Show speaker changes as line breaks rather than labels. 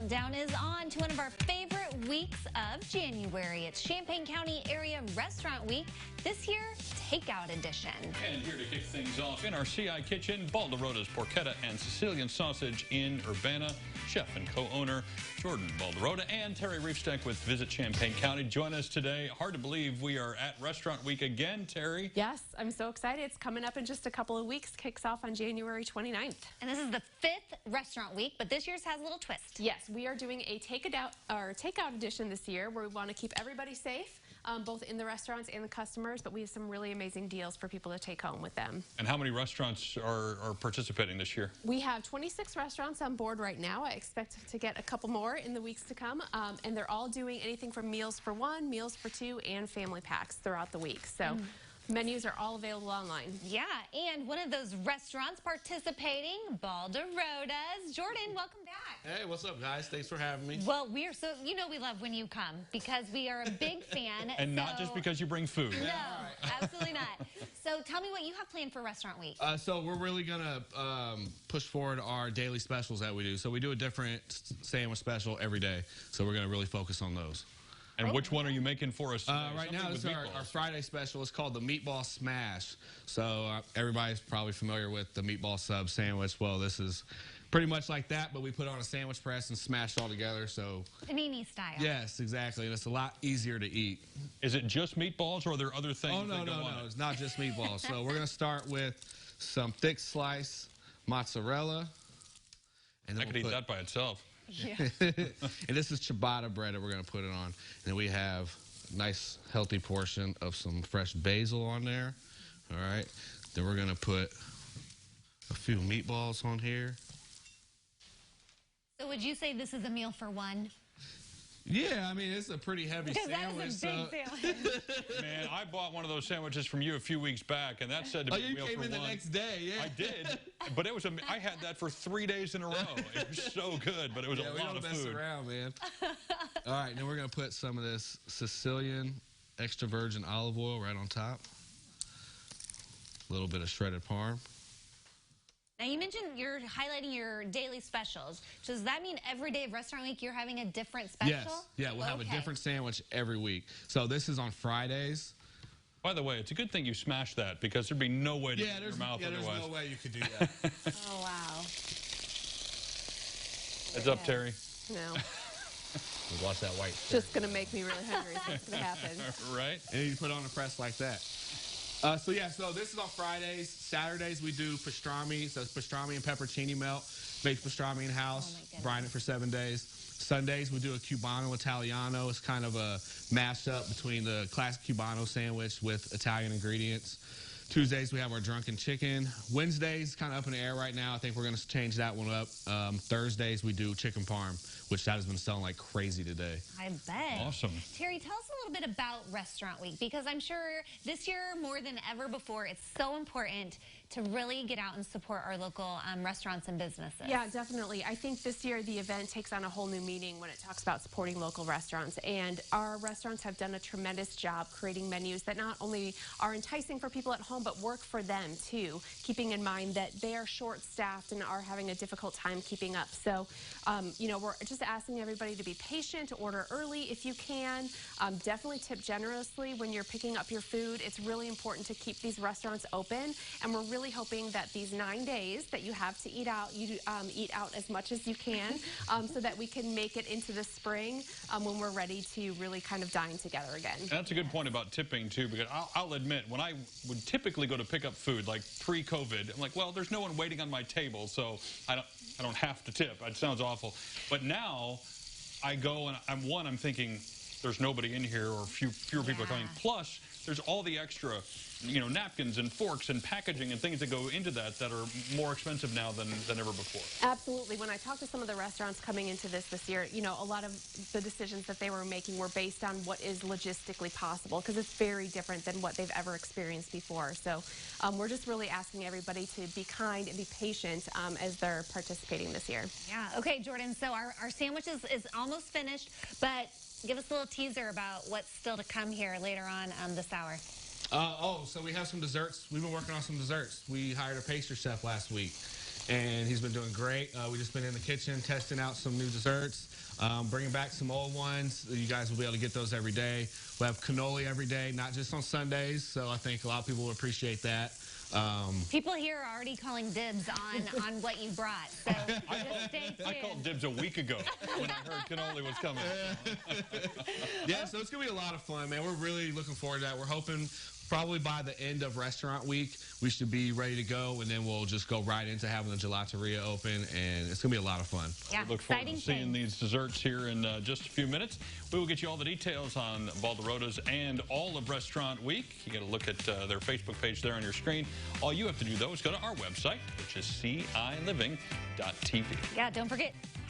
countdown is on to one of our favorite weeks of January. It's Champaign County Area Restaurant Week, this year, takeout edition.
And here to kick things off in our ciKitchen, Baldarotta's porchetta and Sicilian sausage in Urbana. Chef and co-owner Jordan Baldarotta and Terry Reefsteck with Visit Champaign County join us today. Hard to believe we are at Restaurant Week again, Terry.
Yes, I'm so excited. It's coming up in just a couple of weeks. Kicks off on January 29th.
And this is the 5th Restaurant Week, but this year's has a little twist.
Yes, we are doing a takeout edition this year where we want to keep everybody safe, both in the restaurants and the customers, but we have some really amazing deals for people to take home with them.
And how many restaurants are participating this year?
We have 26 restaurants on board right now. I expect to get a couple more in the weeks to come, and they're all doing anything from meals for one, meals for two, and family packs throughout the week. So. Menus are all available online.
Yeah, and one of those restaurants participating, Baldarotta's. Jordan, welcome back.
Hey, what's up, guys? Thanks for having me.
Well, we are so, you know we love when you come because we are a big fan.
And not just because you bring food.
No, absolutely not. So tell me what you have planned for Restaurant Week.
So we're really going to push forward our daily specials that we do. So we do a different sandwich special every day. So we're going to really focus on those.
And which one are you making for us today?
Right now, this is our Friday special. It's called the Meatball Smash. So everybody's probably familiar with the meatball sub sandwich. Well, this is pretty much like that, but we put it on a sandwich press and smash it all together. So
panini style.
Yes, exactly. And it's a lot easier to eat.
Is it just meatballs, or are there other things?
Oh, no. It's not just meatballs. So we're going to start with some thick slice mozzarella.
And I could eat that by itself.
Yeah.
And this is ciabatta bread that we're going to put it on. And then we have a nice, healthy portion of some fresh basil on there. All right. Then we're going to put a few meatballs on here.
So would you say this is a meal for one?
Yeah, I mean, it's a pretty heavy sandwich.
That is a big sandwich.
Man, I bought one of those sandwiches from you a few weeks back, and that said to be a meal for one.
You came in the next day, yeah.
I did, but it was I had that for 3 days in a row. It was so good, but it was a lot of food.
We don't mess around, man. All right, now we're going to put some of this Sicilian extra virgin olive oil right on top. A little bit of shredded parm.
Now, you mentioned you're highlighting your daily specials. So does that mean every day of Restaurant Week you're having a different special?
Yes. Yeah, we'll have a different sandwich every week. So this is on Fridays.
By the way, it's a good thing you smashed that because there'd be no way to get in your mouth otherwise.
There's no way you could do that.
Oh, wow.
Heads up, Terry.
No.
Watch that white.
Just going to make me really hungry. That's going to happen.
Right?
And you put it on a press like that. So this is on Fridays. Saturdays we do pastrami. So it's pastrami and peppercini melt. Make pastrami in-house. Brine it for 7 days. Sundays we do a Cubano Italiano. It's kind of a mashup between the classic Cubano sandwich with Italian ingredients. Tuesdays we have our drunken chicken. Wednesdays kind of up in the air right now. I think we're going to change that one up. Thursdays we do chicken parm, which that has been selling like crazy today.
I bet.
Awesome.
Terry, tell us a little bit about Restaurant Week, because I'm sure this year more than ever before, it's so important to really get out and support our local restaurants and businesses.
Yeah, definitely. I think this year the event takes on a whole new meaning when it talks about supporting local restaurants. And our restaurants have done a tremendous job creating menus that not only are enticing for people at home, but work for them too, keeping in mind that they are short-staffed and are having a difficult time keeping up. So, you know, we're just asking everybody to be patient, to order early if you can. Definitely tip generously when you're picking up your food. It's really important to keep these restaurants open, and we're really hoping that these 9 days that you have to eat out, you eat out as much as you can, so that we can make it into the spring when we're ready to really kind of dine together again.
And that's a good point about tipping too, because I'll admit, when I would typically go to pick up food, like pre-COVID, I'm like, well, there's no one waiting on my table, so I don't have to tip. It sounds awful. But now I go and I'm thinking there's nobody in here, or fewer people are coming. Plus, there's all the extra, you know, napkins and forks and packaging and things that go into that are more expensive now than ever before.
Absolutely. When I talked to some of the restaurants coming into this year, you know, a lot of the decisions that they were making were based on what is logistically possible, because it's very different than what they've ever experienced before. So we're just really asking everybody to be kind and be patient as they're participating this year.
Yeah. Okay, Jordan, so our sandwich is almost finished, but give us a little teaser about what's still to come here later on this hour.
So we have some desserts. We've been working on some desserts. We hired a pastry chef last week. and he's been doing great. We just been in the kitchen testing out some new desserts, bringing back some old ones. You guys will be able to get those every day. We have cannoli every day, not just on Sundays, so I think a lot of people will appreciate that.
People here are already calling dibs on what you brought, so just stay tuned.
I called dibs a week ago when I heard cannoli was coming.
Yeah, so it's going to be a lot of fun, man. We're really looking forward to that. We're hoping probably by the end of restaurant week, we should be ready to go, and then we'll just go right into having the gelateria open, and it's going to be a lot of fun.
Yeah,
we look forward to seeing these desserts here in just a few minutes. We will get you all the details on Baldarottas and all of Restaurant Week. You got to look at their Facebook page there on your screen. All you have to do, though, is go to our website, which is ciliving.tv.
Yeah, don't forget.